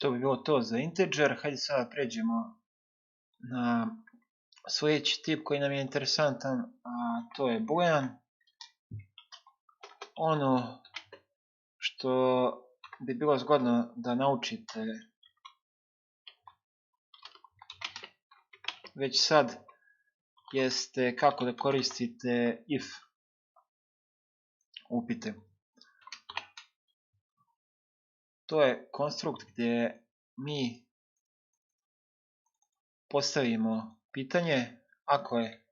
To bi bilo to za integer. Hajde sada pređemo na sljedeći tip koji nam je interesantan, a to je boolean. Ono što bi bilo zgodno da naučite već sad jeste kako da koristite if upite. To je konstrukt gdje mi postavimo pitanje ako je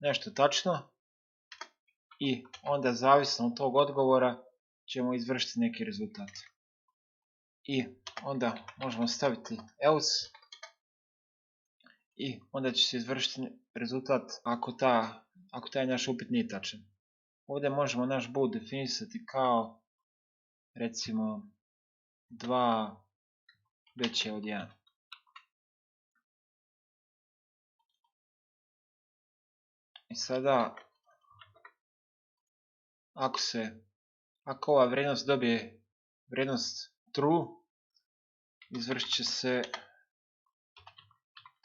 nešto tačno i onda zavisno od tog odgovora ćemo izvršiti neki rezultat. I onda možemo staviti else i onda će se izvršiti rezultat ako taj naš upit nije tačan. Ovdje možemo naš bool definisati kao recimo 2 veće od 1. I sada ako ova vrijednost dobije vrijednost true, izvršit će se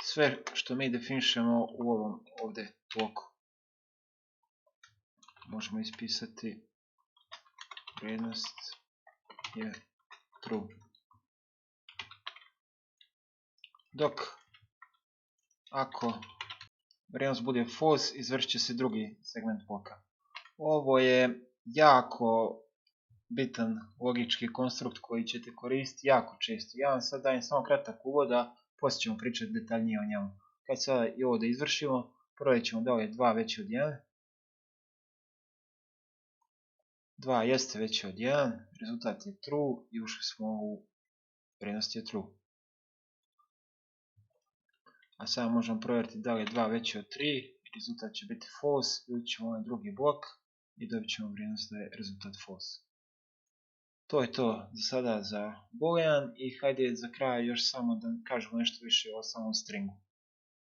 sve što mi definišemo u ovom ovdje bloku. Možemo ispisati vrijednost je true. Dok ako vrijednost bude false, izvršit će se drugi segment bloka. Ovo je jako bitan logički konstrukt koji ćete koristiti jako često. Ja vam sad dajem samo kratak uvod, a poslije ćemo pričati detaljnije o njemu. Kad sada i ovo da izvršimo, provjerit ćemo da li je 2 veće od 1. 2 jeste veće od 1, rezultat je true i ušli smo u vrijednost je true. A sada možemo provjeriti da li je 2 veće od 3, rezultat će biti false, ili ćemo ovaj drugi blok i dobit ćemo vrijednost da je rezultat false. To je to za sada za boolean i hajde za kraj još samo da kažemo nešto više o samom stringu.